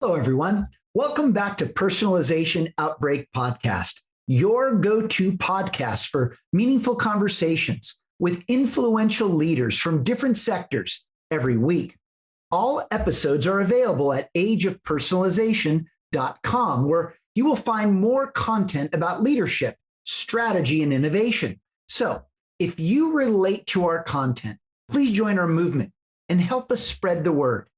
Hello, everyone. Welcome back to Personalization Outbreak Podcast, your go-to podcast for meaningful conversations with influential leaders from different sectors every week. All episodes are available at ageofpersonalization.com, where you will find more content about leadership, strategy, and innovation. So if you relate to our content, please join our movement and help us spread the word.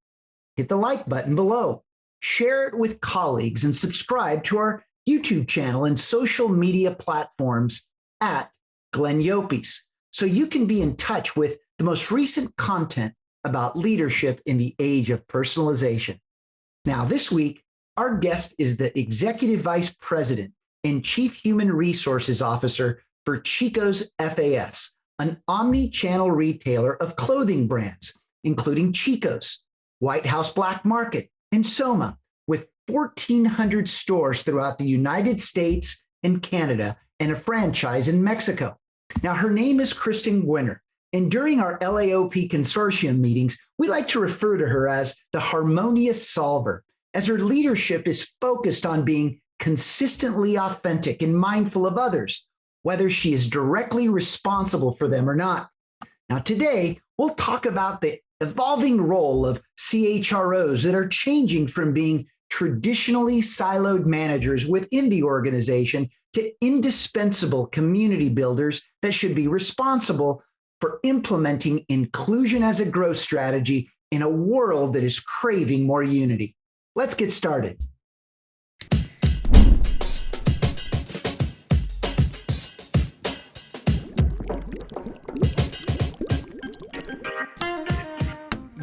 Hit the like button below. Share it with colleagues and subscribe to our YouTube channel and social media platforms at Glenn Yopes, so you can be in touch with the most recent content about leadership in the age of personalization. Now, this week, our guest is the Executive Vice President and Chief Human Resources Officer for Chico's FAS, an omni-channel retailer of clothing brands, including Chico's, White House Black Market, and Soma, with 1,400 stores throughout the United States and Canada and a franchise in Mexico. Now, her name is Kristin Gwinner, and during our LAOP consortium meetings, we like to refer to her as the harmonious solver, as her leadership is focused on being consistently authentic and mindful of others, whether she is directly responsible for them or not. Now, today, we'll talk about the evolving role of CHROs that are changing from being traditionally siloed managers within the organization to indispensable community builders that should be responsible for implementing inclusion as a growth strategy in a world that is craving more unity. Let's get started.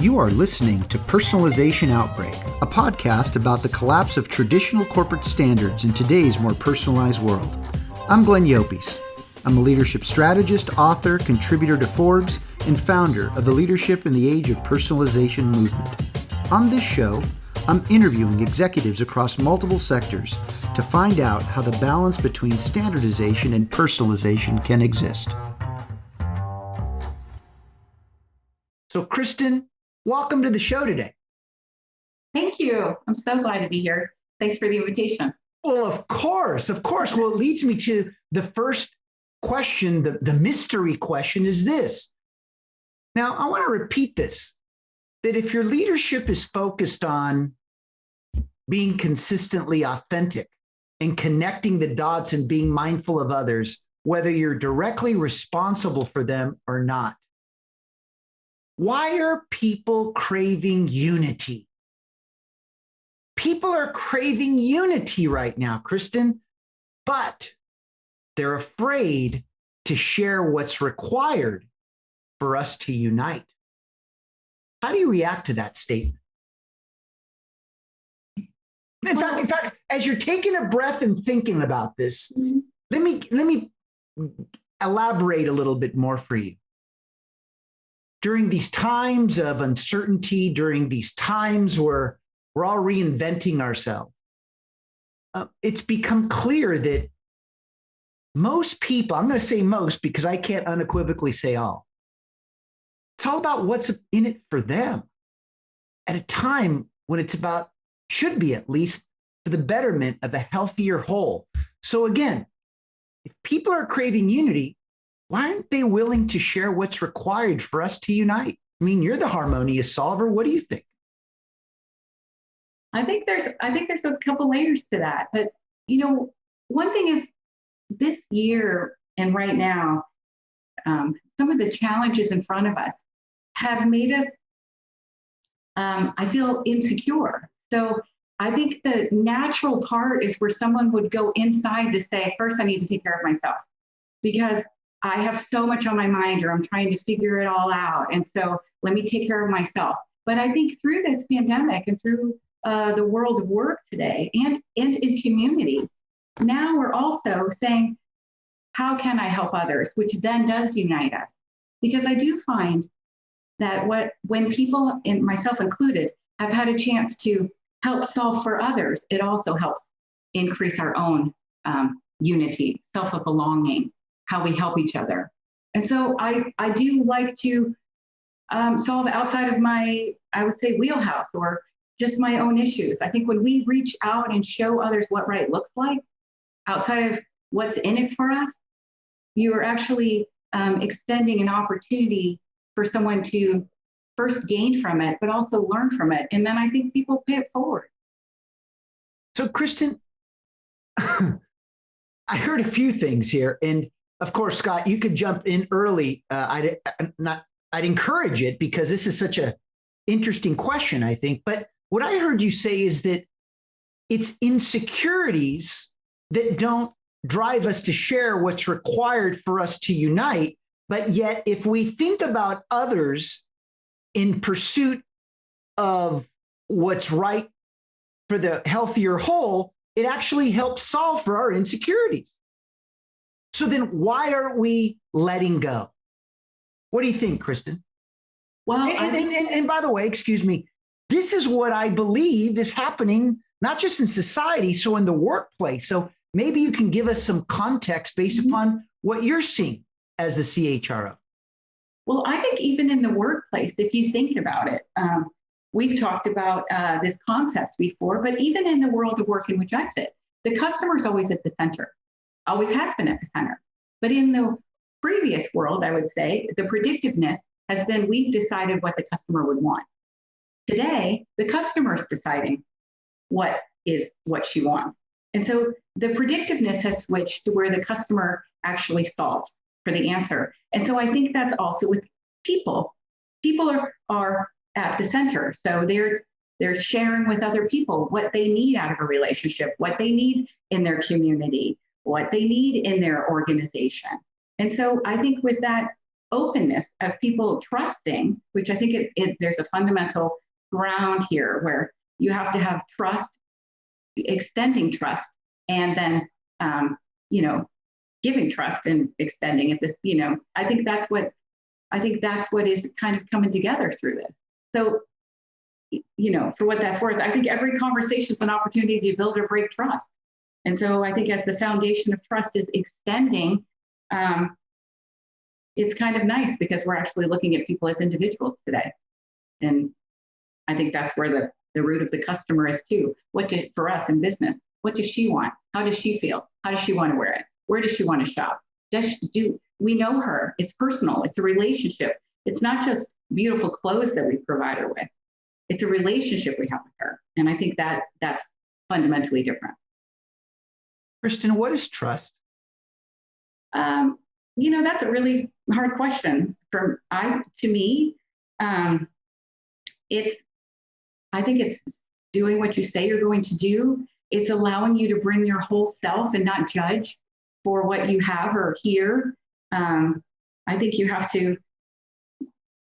You are listening to Personalization Outbreak, a podcast about the collapse of traditional corporate standards in today's more personalized world. I'm Glenn Yopes. I'm a leadership strategist, author, contributor to Forbes, and founder of the Leadership in the Age of Personalization movement. On this show, I'm interviewing executives across multiple sectors to find out how the balance between standardization and personalization can exist. So, Kristin, welcome to the show today. Thank you. I'm so glad to be here. Thanks for the invitation. Well, of course. Well, it leads me to the first question, the mystery question is this. Now, I want to repeat this, that if your leadership is focused on being consistently authentic and connecting the dots and being mindful of others, whether you're directly responsible for them or not, why are people craving unity? People are craving unity right now, Kristin, but they're afraid to share what's required for us to unite. How do you react to that statement? In fact, as you're taking a breath and thinking about this, let me elaborate a little bit more for you. During these times of uncertainty, during these times where we're all reinventing ourselves, it's become clear that most people, I'm going to say most because I can't unequivocally say all, it's all about what's in it for them at a time when it's about, should be at least, for the betterment of a healthier whole. So again, if people are craving unity, why aren't they willing to share what's required for us to unite? I mean, you're the harmonious solver. What do you think? I think there's a couple layers to that. But, one thing is this year and right now, some of the challenges in front of us have made us, I feel, insecure. So I think the natural part is where someone would go inside to say, first, I need to take care of myself because I have so much on my mind, or I'm trying to figure it all out. And so let me take care of myself. But I think through this pandemic and through the world of work today and in community, now we're also saying, how can I help others? Which then does unite us. Because I do find that when people, and myself included, have had a chance to help solve for others, it also helps increase our own unity, self of belonging, how we help each other. And so I do like to solve outside of my, I would say, wheelhouse, or just my own issues. I think when we reach out and show others what right looks like, outside of what's in it for us, you are actually extending an opportunity for someone to first gain from it, but also learn from it. And then I think people pay it forward. So, Kristin, I heard a few things here. And of course, Scott, you could jump in early. I'd encourage it because this is such an interesting question, I think. But what I heard you say is that it's insecurities that don't drive us to share what's required for us to unite. But yet, if we think about others in pursuit of what's right for the healthier whole, it actually helps solve for our insecurities. So then why aren't we letting go? What do you think, Kristin? Well, and by the way, excuse me, this is what I believe is happening, not just in society, so in the workplace. So maybe you can give us some context based upon what you're seeing as the CHRO. Well, I think even in the workplace, if you think about it, we've talked about this concept before, but even in the world of work in which I sit, the customer is always at the center, always has been at the center. But in the previous world, I would say, the predictiveness has been we've decided what the customer would want. Today, the customer is deciding what she wants. And so the predictiveness has switched to where the customer actually solves for the answer. And so I think that's also with people. People are at the center. So they're sharing with other people what they need out of a relationship, what they need in their community, what they need in their organization. And so I think with that openness of people trusting, which I think there's a fundamental ground here where you have to have trust, extending trust, and then giving trust and extending it. I think that's what is kind of coming together through this. So, for what that's worth, I think every conversation is an opportunity to build or break trust. And so I think as the foundation of trust is extending, it's kind of nice because we're actually looking at people as individuals today. And I think that's where the root of the customer is too. For us in business, what does she want? How does she feel? How does she want to wear it? Where does she want to shop? We know her? It's personal. It's a relationship. It's not just beautiful clothes that we provide her with. It's a relationship we have with her. And I think that's fundamentally different. Kristin, what is trust? That's a really hard question. To me, I think it's doing what you say you're going to do. It's allowing you to bring your whole self and not judge for what you have or hear. I think you have to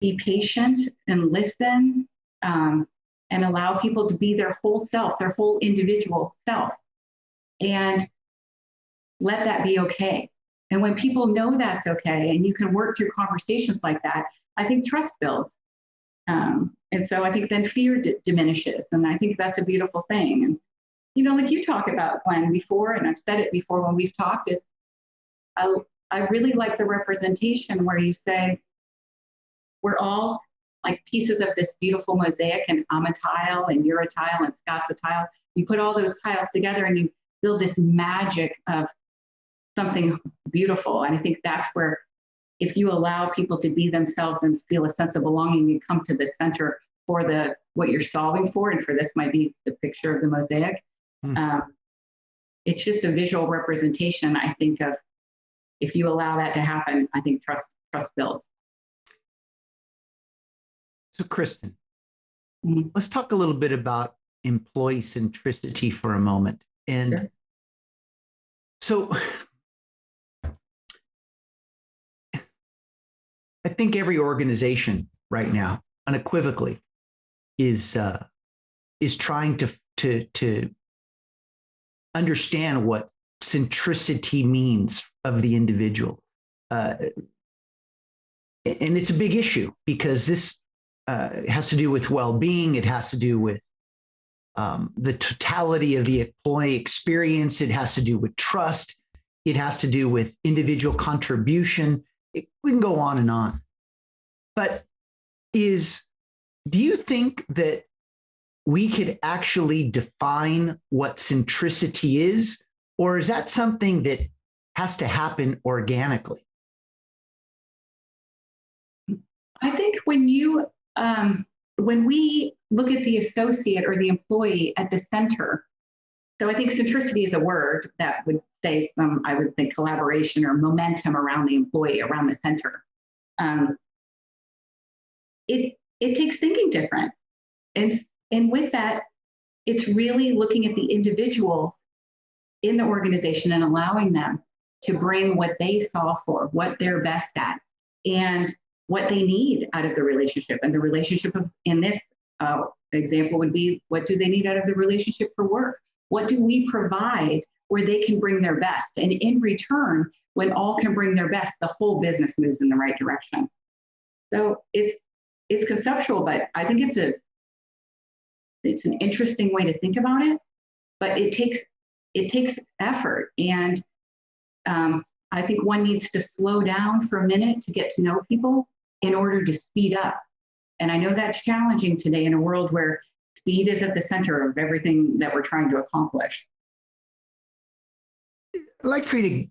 be patient and listen and allow people to be their whole self, their whole individual self, and let that be okay. And when people know that's okay and you can work through conversations like that, I think trust builds. And so I think then fear diminishes. And I think that's a beautiful thing. And, like you talk about, Gwen, before, and I've said it before when we've talked, is I really like the representation where you say, we're all like pieces of this beautiful mosaic, and I'm a tile and you're a tile and Scott's a tile. You put all those tiles together and you build this magic of something beautiful. And I think that's where, if you allow people to be themselves and feel a sense of belonging, you come to the center for what you're solving for. And for this might be the picture of the mosaic. It's just a visual representation, I think, of if you allow that to happen, I think trust builds. So Kristin, let's talk a little bit about employee centricity for a moment. And sure. So I think every organization right now, unequivocally, is trying to understand what centricity means of the individual, and it's a big issue because this has to do with well-being. It has to do with the totality of the employee experience. It has to do with trust. It has to do with individual contribution. We can go on and on. But do you think that we could actually define what centricity is, or is that something that has to happen organically? I think when we look at the associate or the employee at the center, so I think centricity is a word that would say I would think collaboration or momentum around the employee, around the center. It takes thinking different. And with that, it's really looking at the individuals in the organization and allowing them to bring what they saw for, what they're best at, and what they need out of the relationship. And the relationship in this example would be, what do they need out of the relationship for work? What do we provide where they can bring their best? And in return, when all can bring their best, the whole business moves in the right direction. So it's conceptual, but I think it's an interesting way to think about it. But it takes effort, and I think one needs to slow down for a minute to get to know people in order to speed up. And I know that's challenging today in a world where speed is at the center of everything that we're trying to accomplish. I'd like for you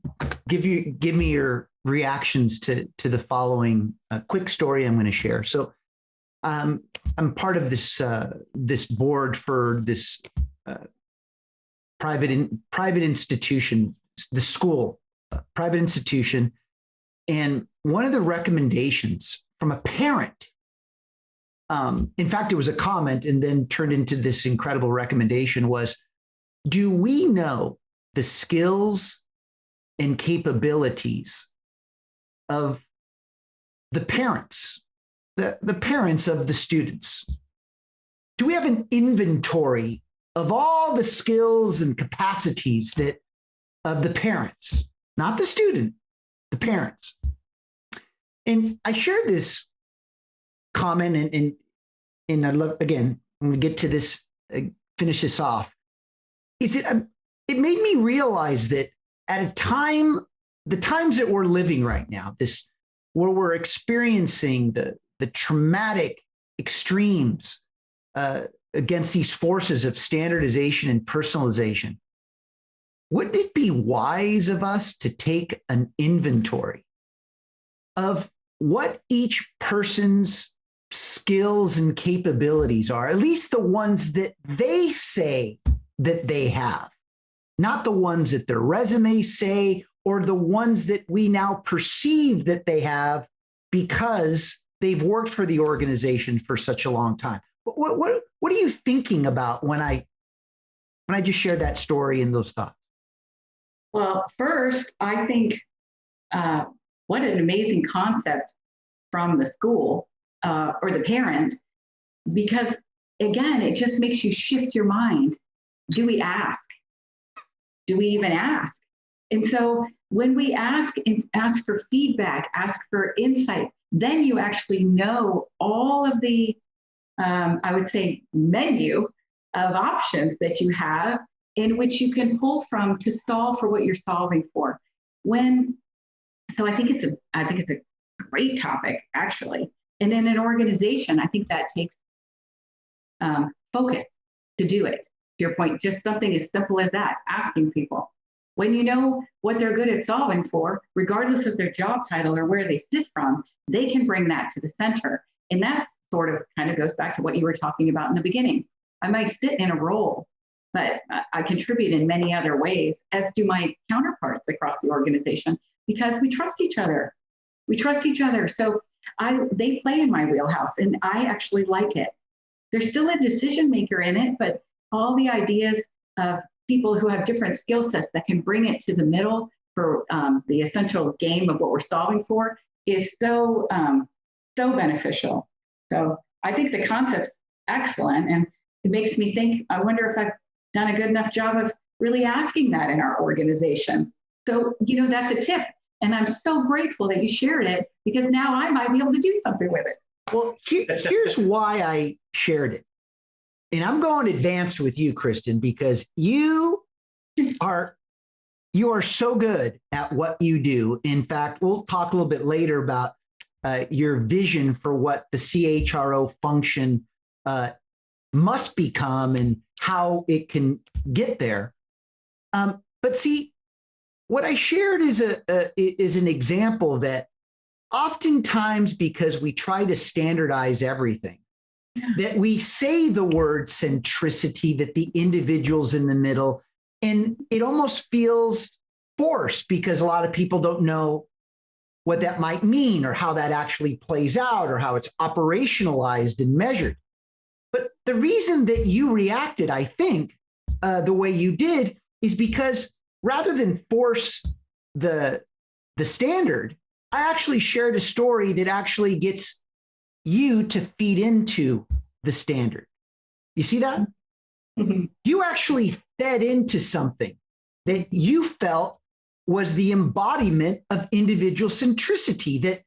to give me your reactions to the following quick story I'm going to share. So I'm part of this board for this private institution, the school, private institution. And one of the recommendations from a parent, in fact, it was a comment and then turned into this incredible recommendation, was, do we know the skills and capabilities of the parents, the parents of the students? Do we have an inventory of all the skills and capacities of the parents, not the student, the parents? And I shared this comment, and I love, again, when we get to this, finish this off, it made me realize that at the times that we're living right now, where we're experiencing the traumatic extremes against these forces of standardization and personalization, wouldn't it be wise of us to take an inventory of what each person's skills and capabilities are, at least the ones that they say that they have, not the ones that their resumes say, or the ones that we now perceive that they have because they've worked for the organization for such a long time? What are you thinking about when I just shared that story and those thoughts? Well, first, I think what an amazing concept from the school or the parent, because again, it just makes you shift your mind. Do we ask? Do we even ask? And so when we ask for feedback, ask for insight, then you actually know all of the, I would say, menu of options that you have in which you can pull from to solve for what you're solving for. So I think it's a great topic, actually. And in an organization, I think that takes focus to do it. To your point, just something as simple as that, asking people. When you know what they're good at solving for, regardless of their job title or where they sit from, they can bring that to the center. And that sort of kind of goes back to what you were talking about in the beginning. I might sit in a role, but I contribute in many other ways, as do my counterparts across the organization, because we trust each other. We trust each other. So they play in my wheelhouse, and I actually like it. There's still a decision maker in it, but all the ideas of people who have different skill sets that can bring it to the middle for the essential game of what we're solving for is so beneficial. So I think the concept's excellent, and it makes me think, I wonder if I've done a good enough job of really asking that in our organization. So, that's a tip. And I'm so grateful that you shared it, because now I might be able to do something with it. Well, here's why I shared it. And I'm going advanced with you, Kristin, because you are so good at what you do. In fact, we'll talk a little bit later about your vision for what the CHRO function must become and how it can get there. But see, what I shared is an example that oftentimes, because we try to standardize everything, that we say the word centricity, that the individual's in the middle, and it almost feels forced because a lot of people don't know what that might mean or how that actually plays out or how it's operationalized and measured. But the reason that you reacted, I think, the way you did is because rather than force the standard, I actually shared a story that actually gets you to feed into the standard. You see that? Mm-hmm. You actually fed into something that you felt was the embodiment of individual centricity, that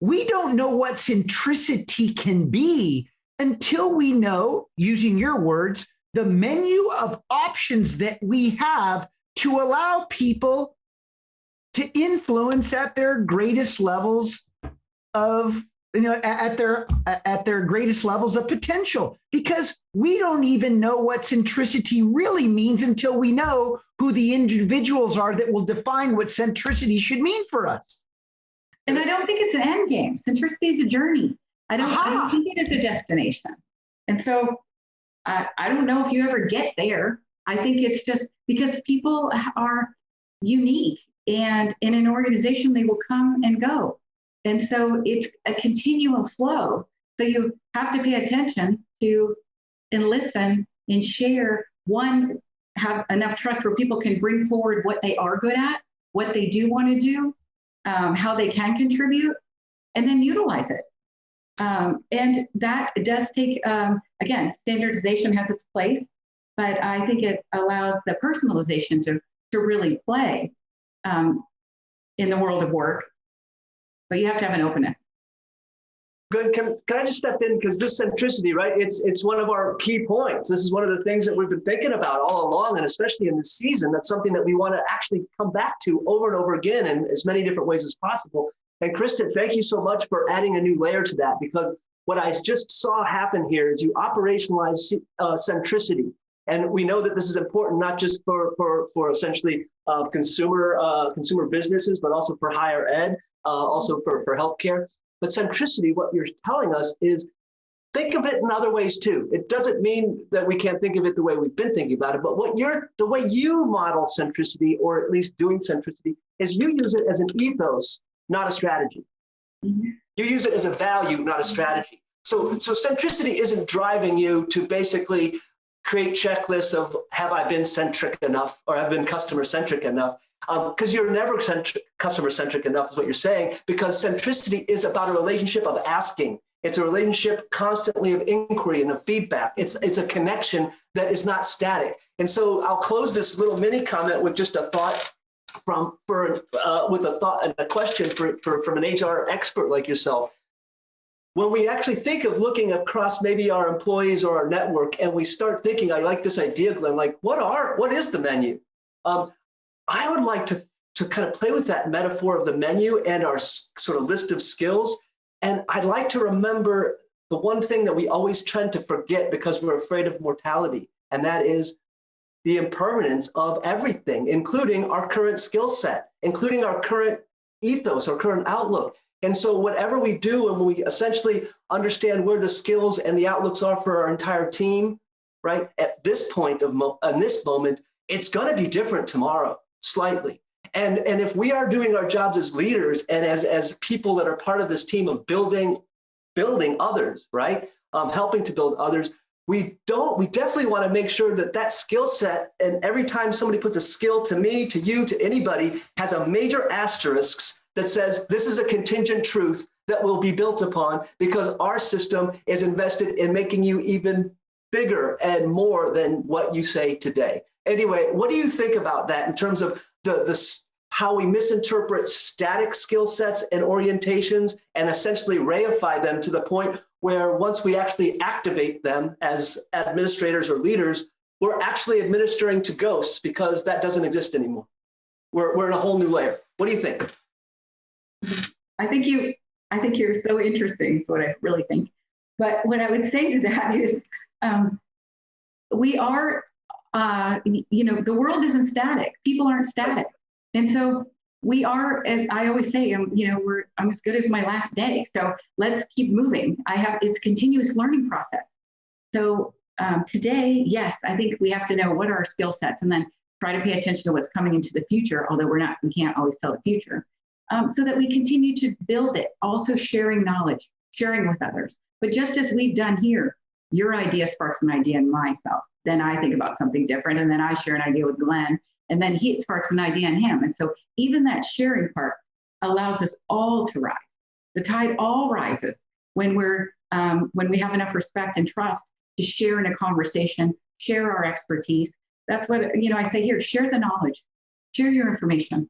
we don't know what centricity can be until we know, using your words, the menu of options that we have to allow people to influence at their greatest levels of, at their greatest levels of potential, because we don't even know what centricity really means until we know who the individuals are that will define what centricity should mean for us. And I don't think it's an end game. Centricity is a journey. I don't think it is a destination. And so I don't know if you ever get there. I think it's just because people are unique, and in an organization, they will come and go. And so it's a continual flow. So you have to pay attention to and listen and share. One, have enough trust where people can bring forward what they are good at, what they do want to do, how they can contribute, and then utilize it. And that does take, again, standardization has its place, but I think it allows the personalization to really play in the world of work. But you have to have an openness. Good. Can I just step in? Because this centricity, right? It's one of our key points. This is one of the things that we've been thinking about all along, and especially in this season, that's something that we want to actually come back to over and over again in as many different ways as possible. And Kristin, thank you so much for adding a new layer to that, because what I just saw happen here is you operationalize centricity. And we know that this is important, not just for essentially consumer businesses, but also for higher ed, also for healthcare. But centricity, what you're telling us is think of it in other ways too. It doesn't mean that we can't think of it the way we've been thinking about it, but the way you model centricity, or at least doing centricity, is you use it as an ethos, not a strategy. Mm-hmm. You use it as a value, not a strategy. So centricity isn't driving you to basically create checklists of have I been centric enough or have been customer centric enough, because you're never customer centric enough is what you're saying, because centricity is about a relationship of asking. It's a relationship constantly of inquiry and of feedback. It's a connection that is not static. And so I'll close this little mini comment with just a thought with a thought and a question from an HR expert like yourself. When we actually think of looking across maybe our employees or our network, and we start thinking, I like this idea, Glenn, like what is the menu? I would like to kind of play with that metaphor of the menu and our sort of list of skills. And I'd like to remember the one thing that we always tend to forget because we're afraid of mortality, and that is the impermanence of everything, including our current skill set, including our current ethos, our current outlook. And so whatever we do, and we essentially understand where the skills and the outlooks are for our entire team, right? At this point in this moment, it's going to be different tomorrow, slightly. And if we are doing our jobs as leaders and as people that are part of this team of building others, right? Helping to build others, we definitely want to make sure that skill set, and every time somebody puts a skill to me, to you, to anybody, has a major asterisk that says this is a contingent truth that will be built upon because our system is invested in making you even bigger and more than what you say today. Anyway, what do you think about that in terms of how we misinterpret static skill sets and orientations and essentially reify them to the point where once we actually activate them as administrators or leaders, we're actually administering to ghosts because that doesn't exist anymore. We're in a whole new layer. What do you think? I think you're so interesting, is what I really think. But what I would say to that is we are, the world isn't static. People aren't static. And so we are, as I always say, I'm as good as my last day. So let's keep moving. It's a continuous learning process. So today, yes, I think we have to know what are our skill sets and then try to pay attention to what's coming into the future, although we can't always tell the future, so that we continue to build it, also sharing knowledge, sharing with others. But just as we've done here, your idea sparks an idea in myself. Then I think about something different, and then I share an idea with Glenn, and then it sparks an idea in him. And so even that sharing part allows us all to rise. The tide all rises when we have enough respect and trust to share in a conversation, share our expertise. That's what, I say here, share the knowledge, share your information,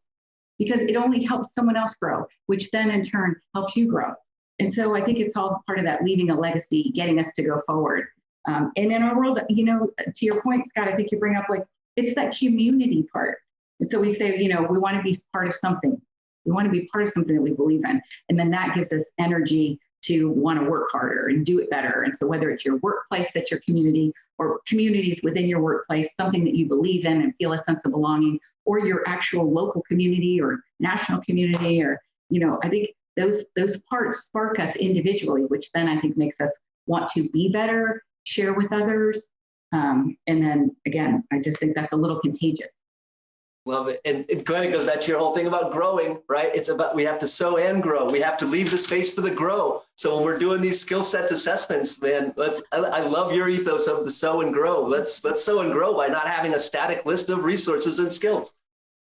because it only helps someone else grow, which then in turn helps you grow. And so I think it's all part of that leaving a legacy, getting us to go forward. And in our world, to your point, Scott, I think you bring up it's that community part. And so we say, we want to be part of something. We want to be part of something that we believe in. And then that gives us energy to want to work harder and do it better. And so whether it's your workplace, that's your community, or communities within your workplace, something that you believe in and feel a sense of belonging, or your actual local community or national community, or, I think those parts spark us individually, which then I think makes us want to be better, share with others. And then again, I just think that's a little contagious. Love it. And Glenn, it goes back to your whole thing about growing, right? It's about, we have to sow and grow. We have to leave the space for the grow. So when we're doing these skill sets assessments, man, I love your ethos of the sow and grow. Let's sow and grow by not having a static list of resources and skills.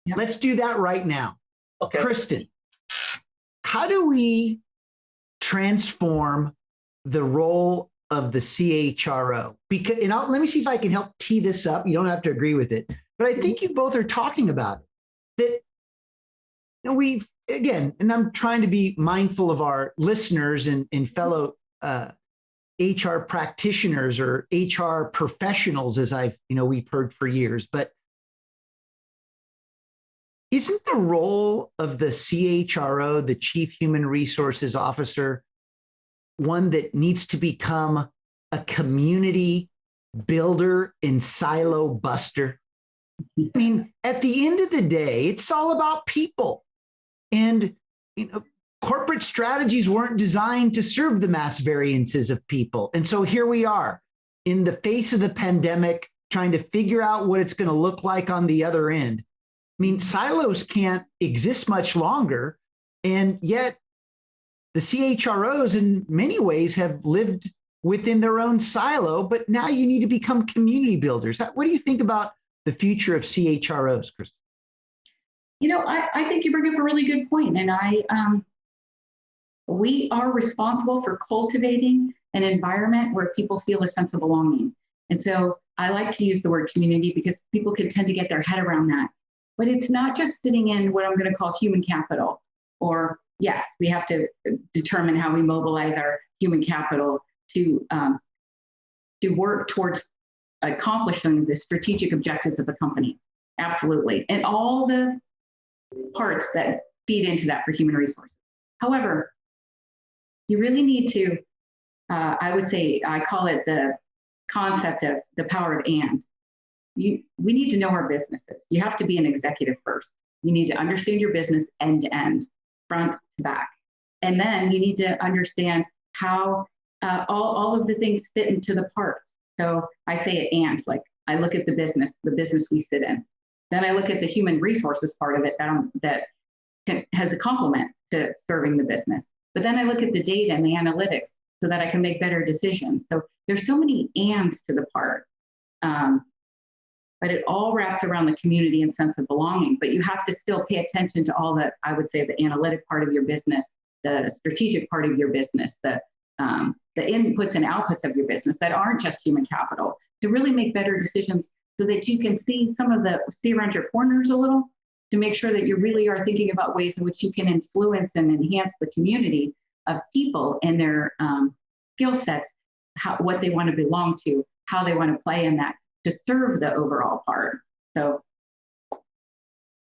Yep. Let's do that right now. Okay. Kristin, how do we transform the role of the CHRO? Because, let me see if I can help tee this up. You don't have to agree with it. But I think you both are talking about it, that we've, again, and I'm trying to be mindful of our listeners and fellow HR practitioners or HR professionals, as we've heard for years. But isn't the role of the CHRO, the Chief Human Resources Officer, one that needs to become a community builder and silo buster? I mean, at the end of the day, it's all about people. And corporate strategies weren't designed to serve the mass variances of people. And so here we are in the face of the pandemic, trying to figure out what it's going to look like on the other end. I mean, silos can't exist much longer. And yet the CHROs in many ways have lived within their own silo, but now you need to become community builders. What do you think about the future of CHROs, Kristin? I think you bring up a really good point. And we are responsible for cultivating an environment where people feel a sense of belonging. And so I like to use the word community because people can tend to get their head around that. But it's not just sitting in what I'm going to call human capital, or yes, we have to determine how we mobilize our human capital to work towards accomplishing the strategic objectives of the company. Absolutely. And all the parts that feed into that for human resources. However, you really need to, I would say, I call it the concept of the power of and. We need to know our businesses. You have to be an executive first. You need to understand your business end to end, front to back. And then you need to understand how all of the things fit into the parts. So I say it and, like I look at the business we sit in. Then I look at the human resources part of it that has a complement to serving the business. But then I look at the data and the analytics so that I can make better decisions. So there's so many ands to the part. But it all wraps around the community and sense of belonging. But you have to still pay attention to all the, I would say, the analytic part of your business, the strategic part of your business, the inputs and outputs of your business that aren't just human capital, to really make better decisions so that you can see around your corners a little, to make sure that you really are thinking about ways in which you can influence and enhance the community of people and their skill sets, what they want to belong to, how they want to play in that to serve the overall part. So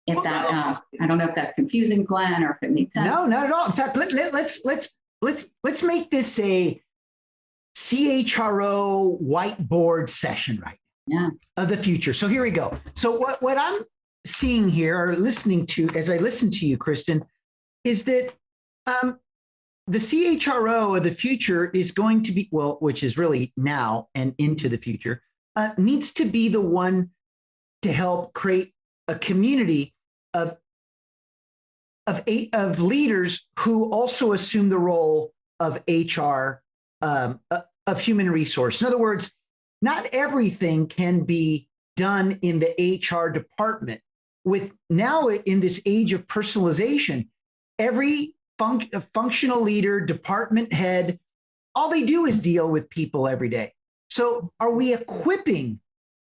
if that, I don't know if that's confusing, Glenn, or if it makes sense. No, not at all. In fact, let's make this a CHRO whiteboard session right now of the future. So here we go. So what I'm seeing here or listening to as I listen to you, Kristin, is that the CHRO of the future is going to be, well, which is really now and into the future, needs to be the one to help create a community of leaders who also assume the role of HR, of human resource. In other words, not everything can be done in the HR department. With now in this age of personalization, every functional leader, department head, all they do is deal with people every day. So are we equipping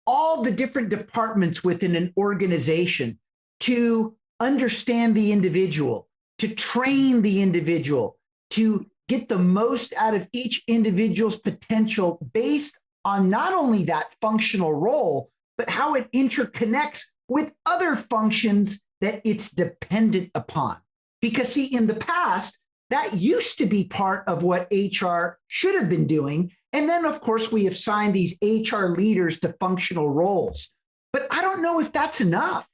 all the different departments within an organization to understand the individual, to train the individual, to get the most out of each individual's potential based on not only that functional role, but how it interconnects with other functions that it's dependent upon? Because see, in the past, that used to be part of what HR should have been doing. And then, of course, we assign these HR leaders to functional roles. But I don't know if that's enough.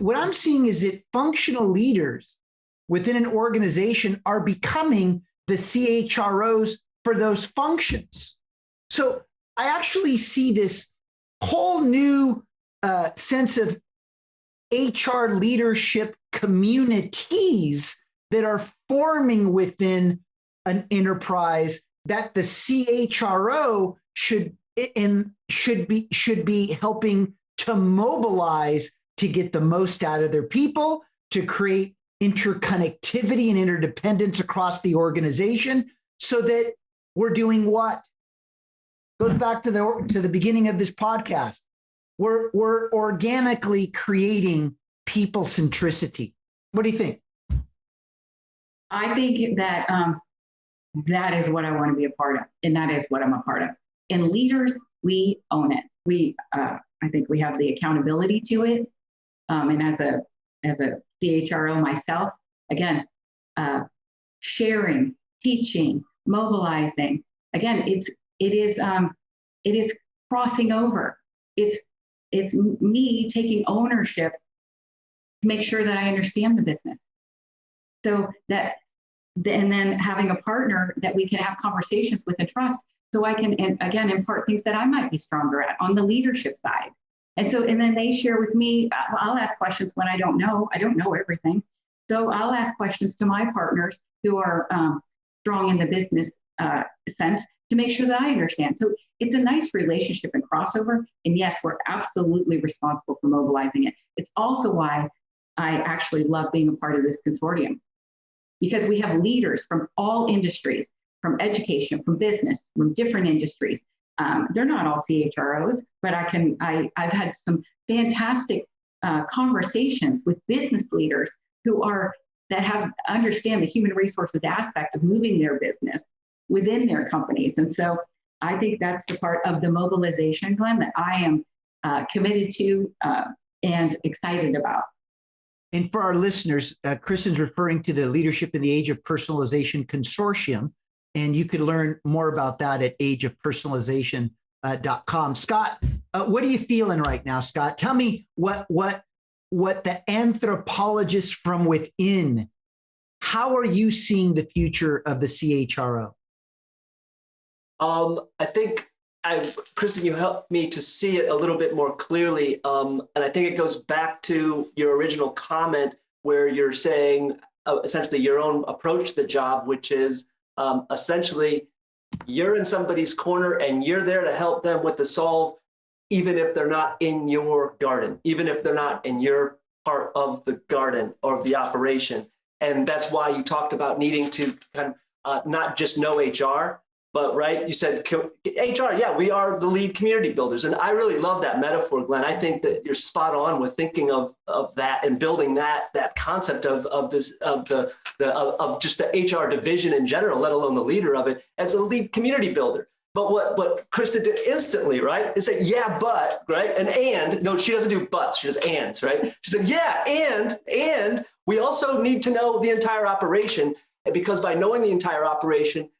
What I'm seeing is that functional leaders within an organization are becoming the CHROs for those functions. So I actually see this whole new sense of HR leadership communities that are forming within an enterprise that the CHRO should be helping to mobilize to get the most out of their people, to create interconnectivity and interdependence across the organization, so that we're doing what? Goes back to the beginning of this podcast. We're organically creating people centricity. What do you think? I think that that is what I want to be a part of, and that is what I'm a part of. And leaders, we own it. I think we have the accountability to it. And as a CHRO myself, again, sharing, teaching, mobilizing. Again, it is crossing over. It's me taking ownership to make sure that I understand the business. So that, and then having a partner that we can have conversations with and trust, so I can, and again, impart things that I might be stronger at on the leadership side. And then they share with me. I'll ask questions when I don't know everything. So I'll ask questions to my partners who are strong in the business sense to make sure that I understand. So it's a nice relationship and crossover. And yes, we're absolutely responsible for mobilizing it. It's also why I actually love being a part of this consortium, because we have leaders from all industries, from education, from business, from different industries. They're not all CHROs, but I've had some fantastic conversations with business leaders that understand the human resources aspect of moving their business within their companies. And so I think that's the part of the mobilization, Glenn, that I am committed to and excited about. And for our listeners, Kristin's referring to the Leadership in the Age of Personalization Consortium, and you could learn more about that at ageofpersonalization.com. Scott, what are you feeling right now, Scott? Tell me what the anthropologist from within, how are you seeing the future of the CHRO? I think, Kristin, you helped me to see it a little bit more clearly. And I think it goes back to your original comment where you're saying essentially your own approach to the job, which is essentially you're in somebody's corner and you're there to help them with the solve, even if they're not in your garden, even if they're not in your part of the garden or of the operation. And that's why you talked about needing to kind of not just know HR, but right, you said HR, yeah, we are the lead community builders. And I really love that metaphor, Glenn. I think that you're spot on with thinking of that and building that concept of just the HR division in general, let alone the leader of it, as a lead community builder. But what Kristin did instantly, right, is say, yeah, but, right, and no, she doesn't do buts, she does ands, right? She said, yeah, and we also need to know the entire operation, because by knowing the entire operation,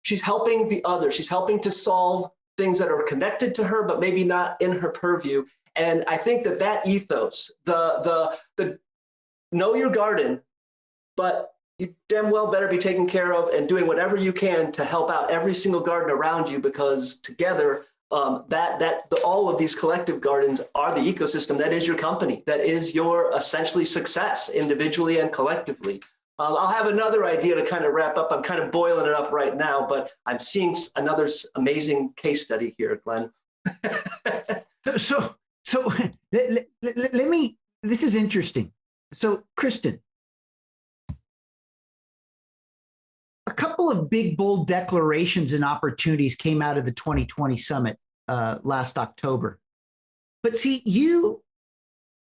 she's helping the other. She's helping to solve things that are connected to her, but maybe not in her purview. And I think that ethos, the know your garden, but you damn well better be taken care of and doing whatever you can to help out every single garden around you, because together, all of these collective gardens are the ecosystem that is your company, that is your essentially success individually and collectively. I'll have another idea to kind of wrap up. I'm kind of boiling it up right now, but I'm seeing another amazing case study here, Glenn. So let me, this is interesting. So Kristin, a couple of big, bold declarations and opportunities came out of the 2020 summit last October. But see, you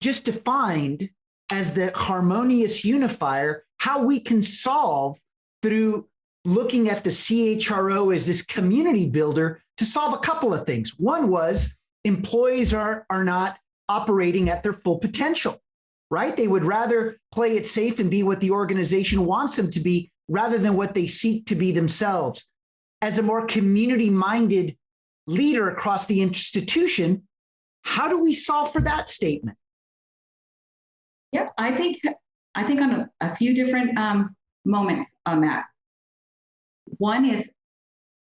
just defined as the harmonious unifier how we can solve through looking at the CHRO as this community builder to solve a couple of things. One was employees are not operating at their full potential, right? They would rather play it safe and be what the organization wants them to be rather than what they seek to be themselves. As a more community-minded leader across the institution, how do we solve for that statement? Yeah, I think on a few different moments on that. One is,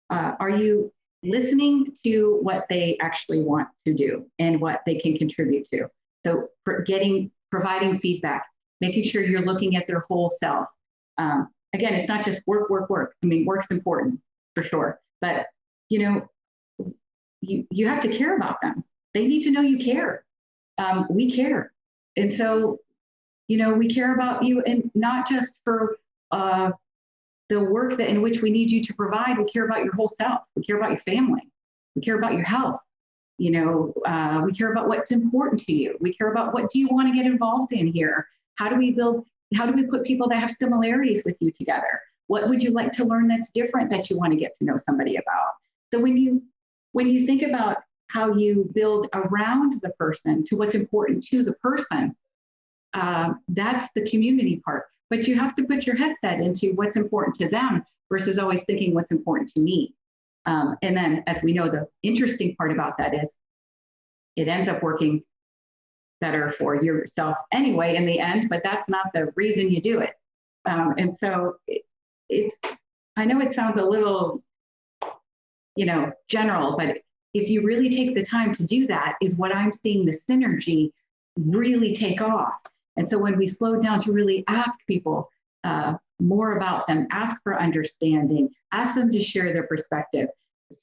are you listening to what they actually want to do and what they can contribute to? So providing feedback, making sure you're looking at their whole self. Again, it's not just work. I mean, work's important for sure, but you have to care about them. They need to know you care. We care. And so, we care about you, and not just for the work in which we need you to provide. We care about your whole self. We care about your family. We care about your health. We care about what's important to you. We care about what do you want to get involved in here? How do we put people that have similarities with you together? What would you like to learn that's different that you want to get to know somebody about? So when you think about how you build around the person to what's important to the person, that's the community part. But you have to put your headset into what's important to them versus always thinking what's important to me. And then, as we know, the interesting part about that is it ends up working better for yourself anyway in the end, but that's not the reason you do it. And so I know it sounds a little, general, but if you really take the time to do that, is what I'm seeing the synergy really take off. And so when we slow down to really ask people more about them, ask for understanding, ask them to share their perspective,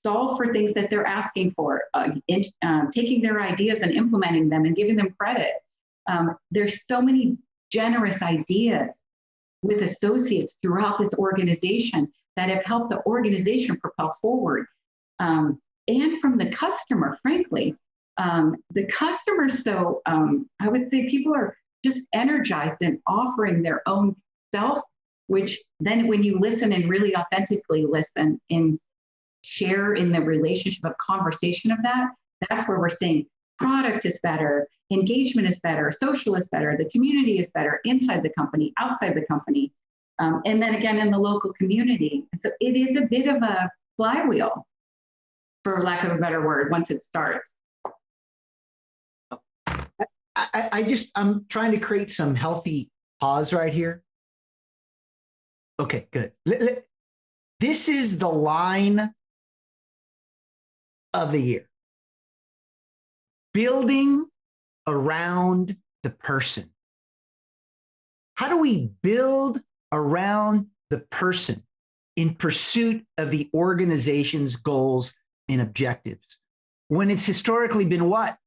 solve for things that they're asking for, taking their ideas and implementing them and giving them credit. There's so many generous ideas with associates throughout this organization that have helped the organization propel forward. And from the customer, frankly, the customer, so I would say people are just energized and offering their own self, which then when you listen and really authentically listen and share in the relationship of conversation of that's where we're seeing product is better, engagement is better, social is better, the community is better inside the company, outside the company, and then again in the local community. And so it is a bit of a flywheel, for lack of a better word, once it starts. I'm trying to create some healthy pause right here. Okay, good. This is the line of the year. Building around the person. How do we build around the person in pursuit of the organization's goals and objectives? When it's historically been what?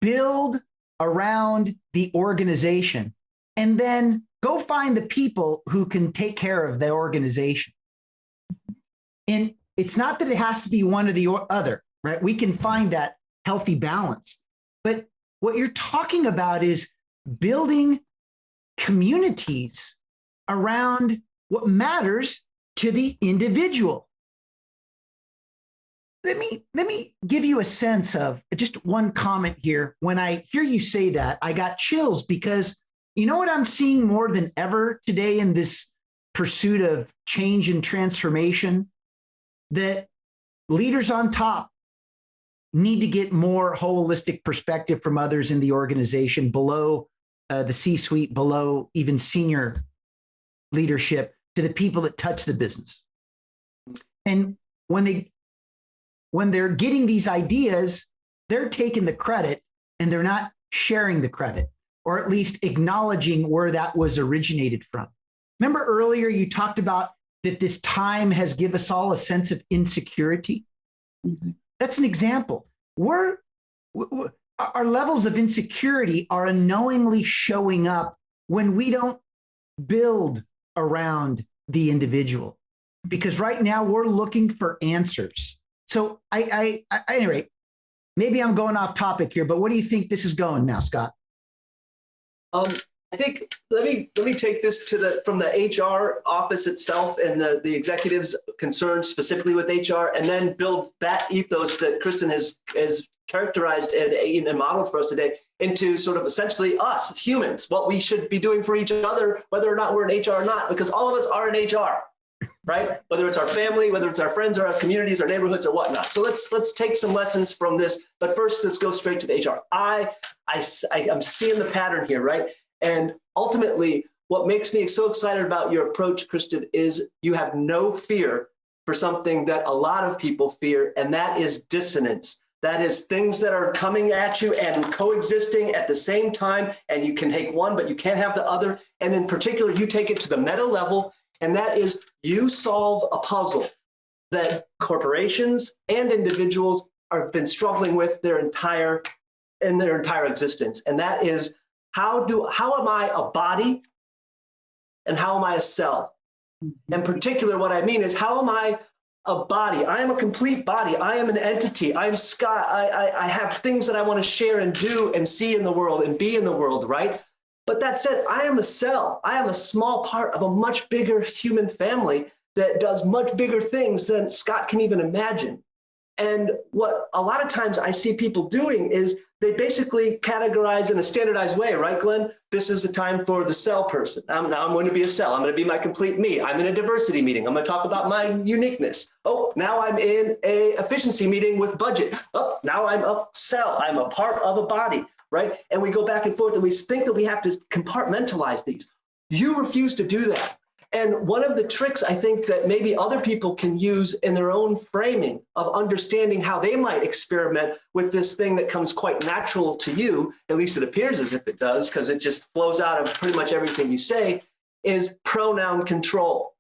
Build around the organization and then go find the people who can take care of the organization. And it's not that it has to be one or the other, right? We can find that healthy balance. But what you're talking about is building communities around what matters to the individual. Let me give you a sense of just one comment here. When I hear you say that, I got chills because you know what I'm seeing more than ever today in this pursuit of change and transformation, that leaders on top need to get more holistic perspective from others in the organization, below the C-suite, below even senior leadership, to the people that touch the business. And when they're getting these ideas, they're taking the credit and they're not sharing the credit, or at least acknowledging where that was originated from. Remember earlier you talked about that this time has given us all a sense of insecurity? Mm-hmm. That's an example. Our levels of insecurity are unknowingly showing up when we don't build around the individual, because right now we're looking for answers. So anyway, maybe I'm going off topic here, but what do you think this is going now, Scott? I think let me take this from the HR office itself and the executives concerned specifically with HR, and then build that ethos that Kristin has characterized and modeled for us today into sort of essentially us humans, what we should be doing for each other, whether or not we're in HR or not, because all of us are in HR, right? Whether it's our family, whether it's our friends or our communities, our neighborhoods or whatnot. So let's take some lessons from this, but first let's go straight to the HR. I'm seeing the pattern here, right? And ultimately, what makes me so excited about your approach, Kristin, is you have no fear for something that a lot of people fear, and that is dissonance. That is things that are coming at you and coexisting at the same time, and you can take one, but you can't have the other. And in particular, you take it to the meta level, and that is you solve a puzzle that corporations and individuals have been struggling with their entire existence. And that is, how am I a body and how am I a cell? In particular, what I mean is, how am I a body? I am a complete body. I am an entity. I'm Scott. I have things that I want to share and do and see in the world and be in the world, right? But that said, I am a cell. I am a small part of a much bigger human family that does much bigger things than Scott can even imagine. And what a lot of times I see people doing is they basically categorize in a standardized way, right, Glenn? This is the time for the cell person. Now I'm going to be a cell. I'm going to be my complete me. I'm in a diversity meeting. I'm going to talk about my uniqueness. Oh, now I'm in a efficiency meeting with budget. Oh, now I'm a cell. I'm a part of a body, right? And we go back and forth and we think that we have to compartmentalize these. You refuse to do that. And one of the tricks I think that maybe other people can use in their own framing of understanding how they might experiment with this thing that comes quite natural to you, at least it appears as if it does, because it just flows out of pretty much everything you say, is pronoun control.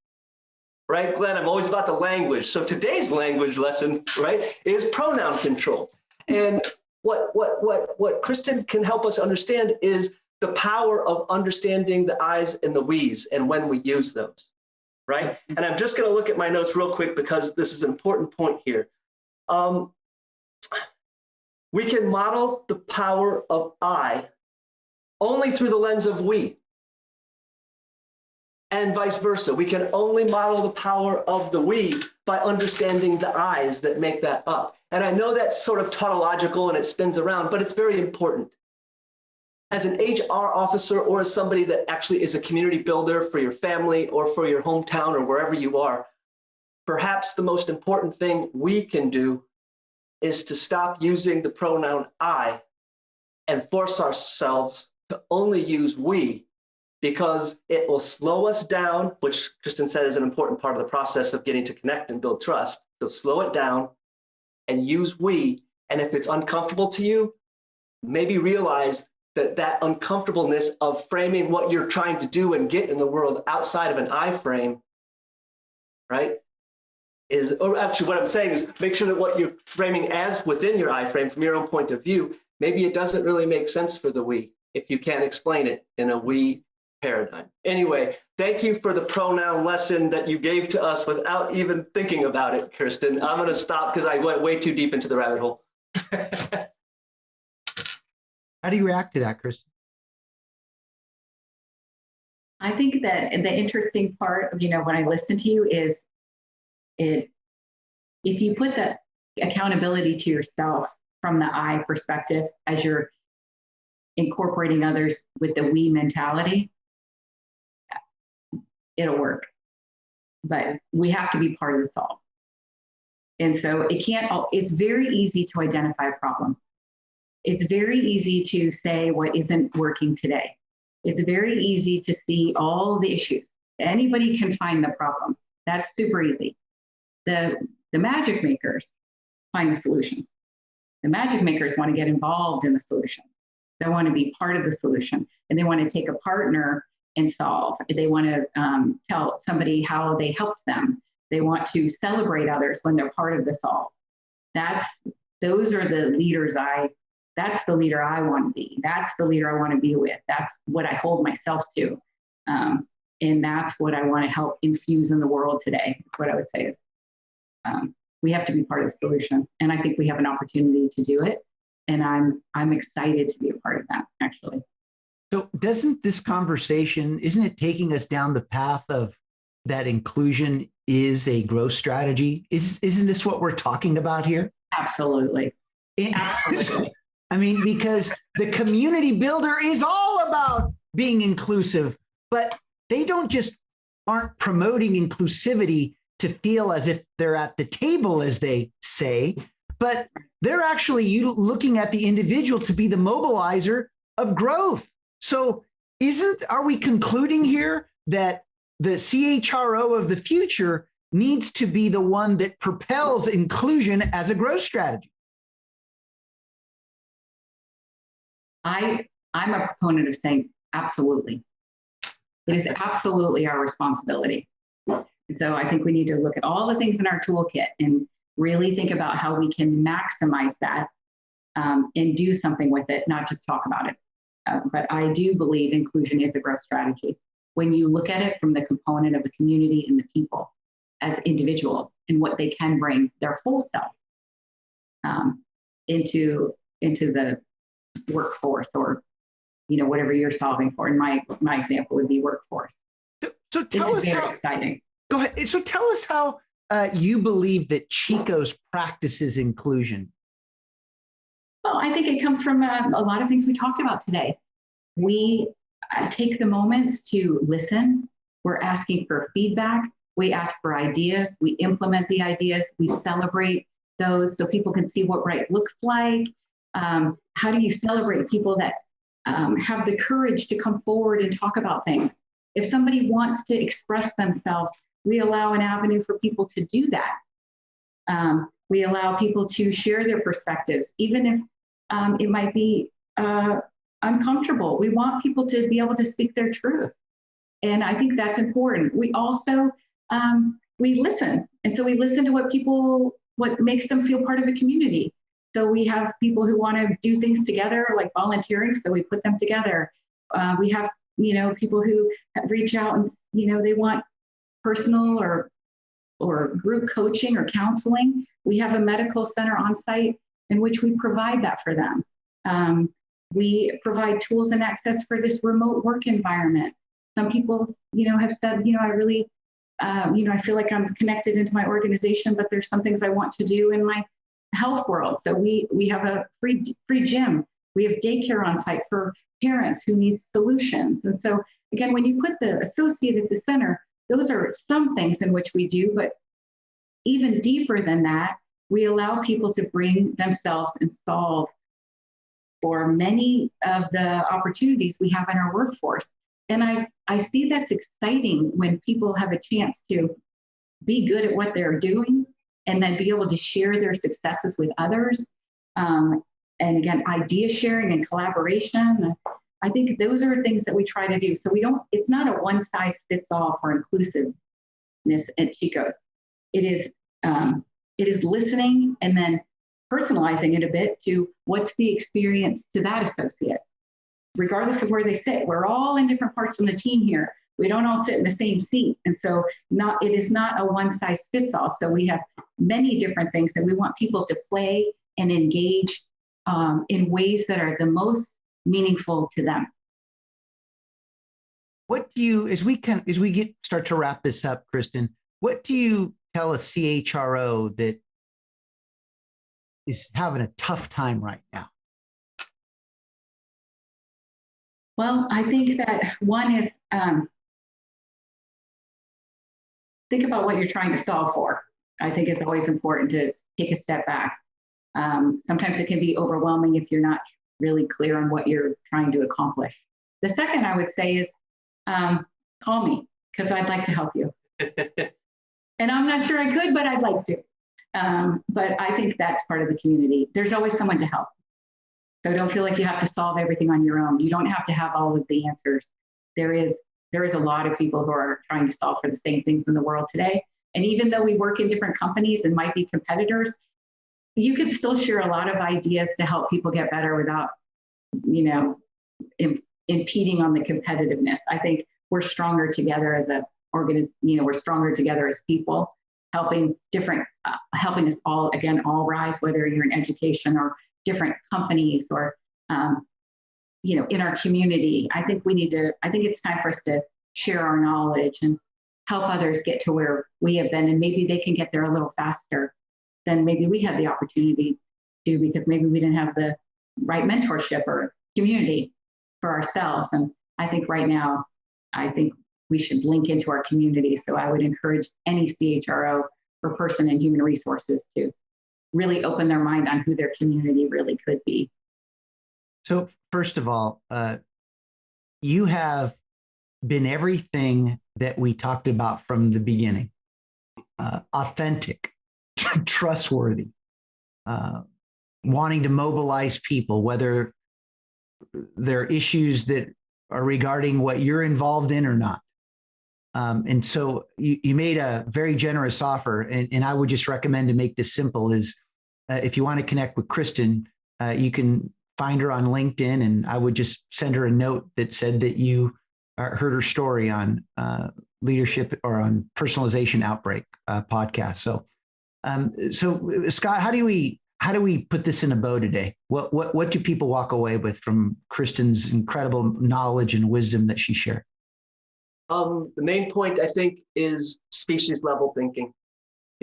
Right, Glenn? I'm always about the language. So today's language lesson, right, is pronoun control. And what Kristin can help us understand is the power of understanding the I's and the we's and when we use those, right? And I'm just going to look at my notes real quick because this is an important point here. We can model the power of I only through the lens of we, and vice versa. We can only model the power of the we by understanding the I's that make that up. And I know that's sort of tautological and it spins around, but it's very important. As an HR officer or as somebody that actually is a community builder for your family or for your hometown or wherever you are, perhaps the most important thing we can do is to stop using the pronoun I and force ourselves to only use we, because it will slow us down, which Kristin said is an important part of the process of getting to connect and build trust. So slow it down and use we. And if it's uncomfortable to you, maybe realize that uncomfortableness of framing what you're trying to do and get in the world outside of an I frame, right? Or actually what I'm saying is make sure that what you're framing as within your I frame from your own point of view, maybe it doesn't really make sense for the we if you can't explain it in a we paradigm. Anyway, thank you for the pronoun lesson that you gave to us without even thinking about it, Kristin. I'm going to stop because I went way too deep into the rabbit hole. How do you react to that, Kristin? I think that the interesting part of, when I listen to you is if you put the accountability to yourself from the I perspective as you're incorporating others with the we mentality, it'll work. but we have to be part of the solve. And so it's very easy to identify a problem. It's very easy to say what isn't working today. It's very easy to see all the issues. Anybody can find the problems. That's super easy. The magic makers find the solutions. The magic makers want to get involved in the solution. They want to be part of the solution, and they want to take a partner and solve. They want to tell somebody how they helped them. They want to celebrate others when they're part of the solve. Those are the leaders that's the leader I want to be. That's the leader I want to be with. That's what I hold myself to. And that's what I want to help infuse in the world today. That's what I would say is we have to be part of the solution. And I think we have an opportunity to do it. And I'm excited to be a part of that, actually. So isn't it taking us down the path of that inclusion is a growth strategy? Isn't this what we're talking about here? Absolutely. Absolutely. I mean, because the community builder is all about being inclusive, but they aren't promoting inclusivity to feel as if they're at the table, as they say, but they're actually looking at the individual to be the mobilizer of growth. So are we concluding here that the CHRO of the future needs to be the one that propels inclusion as a growth strategy? I'm a proponent of saying absolutely. It is absolutely our responsibility. And so I think we need to look at all the things in our toolkit and really think about how we can maximize that and do something with it, not just talk about it. But I do believe inclusion is a growth strategy. When you look at it from the component of the community and the people as individuals and what they can bring their whole self into the workforce, or whatever you're solving for. And my example would be workforce. So tell us very exciting. Go ahead. So tell us how you believe that Chico's practices inclusion. Well, I think it comes from a lot of things we talked about today. We take the moments to listen. We're asking for feedback. We ask for ideas. We implement the ideas. We celebrate those so people can see what right looks like. How do you celebrate people that have the courage to come forward and talk about things? If somebody wants to express themselves, we allow an avenue for people to do that. We allow people to share their perspectives, even if it might be uncomfortable. We want people to be able to speak their truth. And I think that's important. We also, we listen. And so we listen to what makes them feel part of the community. So we have people who want to do things together, like volunteering. So we put them together. We have, people who reach out and, they want personal or group coaching or counseling. We have a medical center on site in which we provide that for them. We provide tools and access for this remote work environment. Some people, have said, I really, I feel like I'm connected into my organization, but there's some things I want to do in my health world. So we have a free gym. We have daycare on site for parents who need solutions. And so again, when you put the associate at the center, those are some things in which we do, but even deeper than that, we allow people to bring themselves and solve for many of the opportunities we have in our workforce. And I see that's exciting when people have a chance to be good at what they're doing and then be able to share their successes with others. And again, idea sharing and collaboration. I think those are things that we try to do. So it's not a one size fits all for inclusiveness at Chico's. It is listening and then personalizing it a bit to what's the experience to that associate, regardless of where they sit. We're all in different parts from the team here. We don't all sit in the same seat. And so it is not a one size fits all. So we have many different things that we want people to play and engage in ways that are the most meaningful to them. What do you, as we start to wrap this up, Kristin, what do you tell a CHRO that is having a tough time right now? Well, I think that one is think about what you're trying to solve for. I think it's always important to take a step back. Sometimes it can be overwhelming if you're not really clear on what you're trying to accomplish. The second I would say is call me, because I'd like to help you. And I'm not sure I could, but I'd like to. But I think that's part of the community. There's always someone to help. So don't feel like you have to solve everything on your own. You don't have to have all of the answers. There is a lot of people who are trying to solve for the same things in the world today. And even though we work in different companies and might be competitors, you could still share a lot of ideas to help people get better without, impeding on the competitiveness. I think we're stronger together as a we're stronger together as people, helping us all rise, whether you're in education or different companies or, in our community. I think it's time for us to share our knowledge and help others get to where we have been. And maybe they can get there a little faster than maybe we had the opportunity to, because maybe we didn't have the right mentorship or community for ourselves. And I think right now, we should link into our community. So I would encourage any CHRO or person in human resources to really open their mind on who their community really could be. So first of all, you have been everything that we talked about from the beginning. Authentic, trustworthy, wanting to mobilize people, whether they're issues that are regarding what you're involved in or not. And so you made a very generous offer, and I would just recommend to make this simple is if you want to connect with Kristin, you can find her on LinkedIn, and I would just send her a note that said that you heard her story on leadership or on personalization outbreak podcast. So Scott, how do we put this in a bow today? What do people walk away with from Kristin's incredible knowledge and wisdom that she shared? The main point, I think, is species level thinking.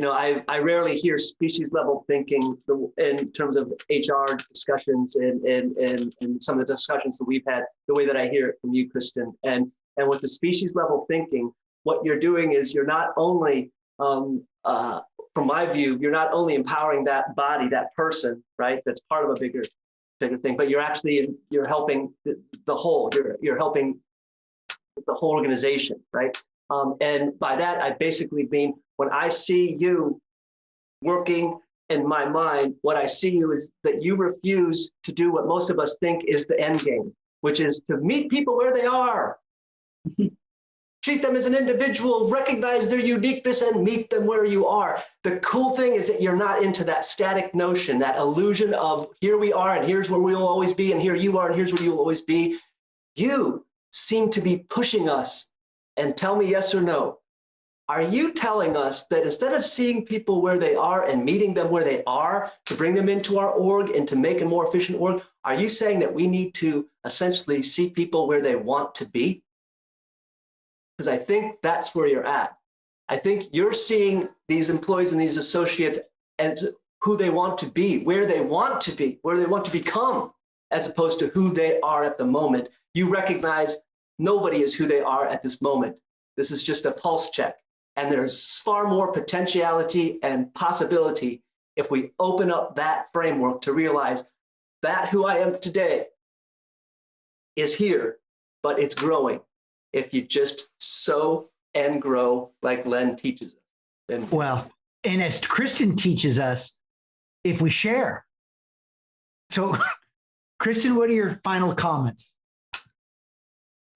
I rarely hear species level thinking in terms of HR discussions and some of the discussions that we've had, the way that I hear it from you, Kristin. And with the species level thinking, what you're doing is you're not only, from my view, you're not only empowering that body, that person, right? That's part of a bigger thing, but you're helping the whole. You're helping the whole organization, right? And by that, I basically mean when I see you working in my mind, what I see you is that you refuse to do what most of us think is the end game, which is to meet people where they are. Treat them as an individual, recognize their uniqueness, and meet them where you are. The cool thing is that you're not into that static notion, that illusion of here we are and here's where we'll always be, and here you are and here's where you'll always be. You seem to be pushing us, and tell me yes or no. Are you telling us that instead of seeing people where they are and meeting them where they are to bring them into our org and to make a more efficient org, are you saying that we need to essentially see people where they want to be? Because I think that's where you're at. I think you're seeing these employees and these associates as who they want to be, where they want to become, as opposed to who they are at the moment. You recognize nobody is who they are at this moment. This is just a pulse check. And there's far more potentiality and possibility if we open up that framework to realize that who I am today is here, but it's growing. If you just sow and grow like Len teaches us. And as Kristin teaches us, if we share. So Kristin, what are your final comments?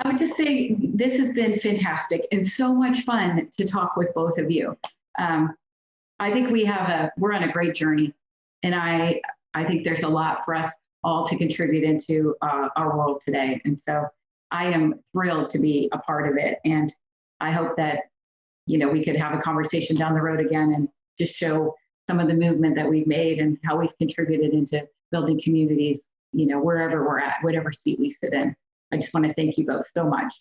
I would just say this has been fantastic and so much fun to talk with both of you. I think we're on a great journey, and I think there's a lot for us all to contribute into our world today. And so I am thrilled to be a part of it. And I hope that, we could have a conversation down the road again and just show some of the movement that we've made and how we've contributed into building communities, wherever we're at, whatever seat we sit in. I just want to thank you both so much.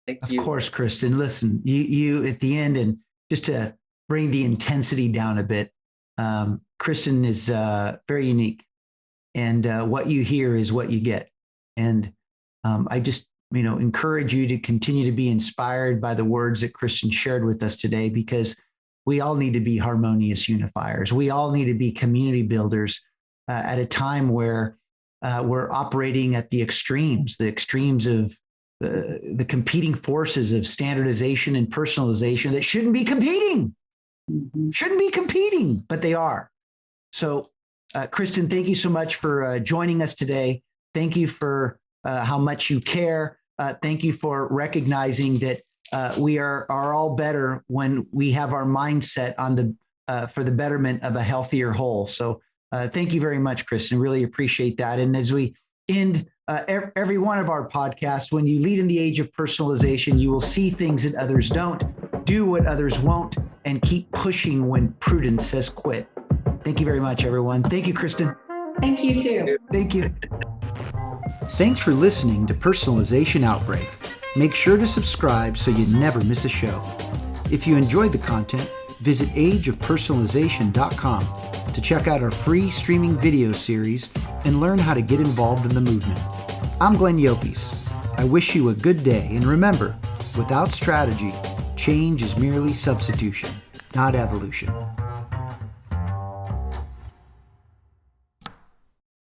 Thank you. Of course, Kristin. Listen, you at the end, and just to bring the intensity down a bit, Kristin is very unique, and what you hear is what you get. And I just encourage you to continue to be inspired by the words that Kristin shared with us today, because we all need to be harmonious unifiers. We all need to be community builders at a time where we're operating at the extremes of the competing forces of standardization and personalization that shouldn't be competing. Shouldn't be competing, but they are. So, Kristin, thank you so much for joining us today. Thank you for how much you care. Thank you for recognizing that we are all better when we have our mindset on for the betterment of a healthier whole. So thank you very much, Kristin. Really appreciate that. And as we end every one of our podcasts, when you lead in the age of personalization, you will see things that others don't, do what others won't, and keep pushing when prudence says quit. Thank you very much, everyone. Thank you, Kristin. Thank you too. Thank you. Thanks for listening to Personalization Outbreak. Make sure to subscribe so you never miss a show. If you enjoyed the content, visit ageofpersonalization.com to check out our free streaming video series and learn how to get involved in the movement. I'm Glenn Yopes. I wish you a good day, and remember, without strategy, change is merely substitution, not evolution.